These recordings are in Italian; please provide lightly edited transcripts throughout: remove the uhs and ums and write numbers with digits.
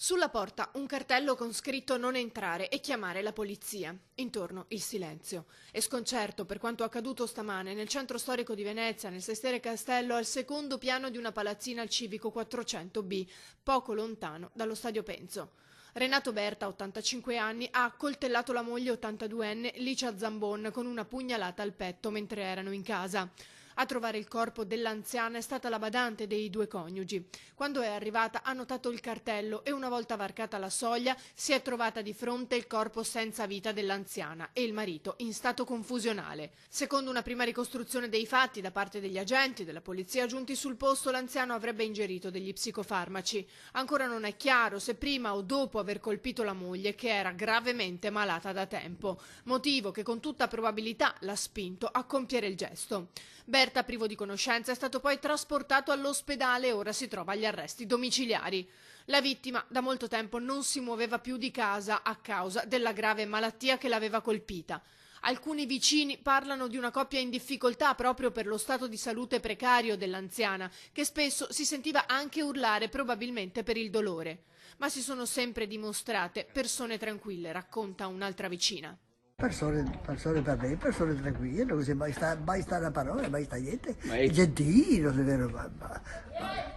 Sulla porta un cartello con scritto "non entrare" e chiamare la polizia. Intorno il silenzio e sconcerto per quanto accaduto stamane nel centro storico di Venezia, nel Sestiere Castello, al secondo piano di una palazzina al civico 400B, poco lontano dallo stadio Penzo. Renato Berta, 85 anni, ha accoltellato la moglie 82enne Licia Zambon con una pugnalata al petto mentre erano in casa. A trovare il corpo dell'anziana è stata la badante dei due coniugi. Quando è arrivata ha notato il cartello e una volta varcata la soglia si è trovata di fronte il corpo senza vita dell'anziana e il marito in stato confusionale. Secondo una prima ricostruzione dei fatti da parte degli agenti della polizia giunti sul posto, l'anziano avrebbe ingerito degli psicofarmaci. Ancora non è chiaro se prima o dopo aver colpito la moglie, che era gravemente malata da tempo, motivo che con tutta probabilità l'ha spinto a compiere il gesto. Berta, privo di conoscenza, è stato poi trasportato all'ospedale e ora si trova agli arresti domiciliari. La vittima da molto tempo non si muoveva più di casa a causa della grave malattia che l'aveva colpita. Alcuni vicini parlano di una coppia in difficoltà proprio per lo stato di salute precario dell'anziana, che spesso si sentiva anche urlare, probabilmente per il dolore. Ma si sono sempre dimostrate persone tranquille, racconta un'altra vicina. Persone per me, persone tranquille, non si mai sta una parola, mai sta niente. Ma è Gentili, non è vero, ma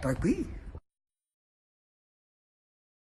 tranquilli.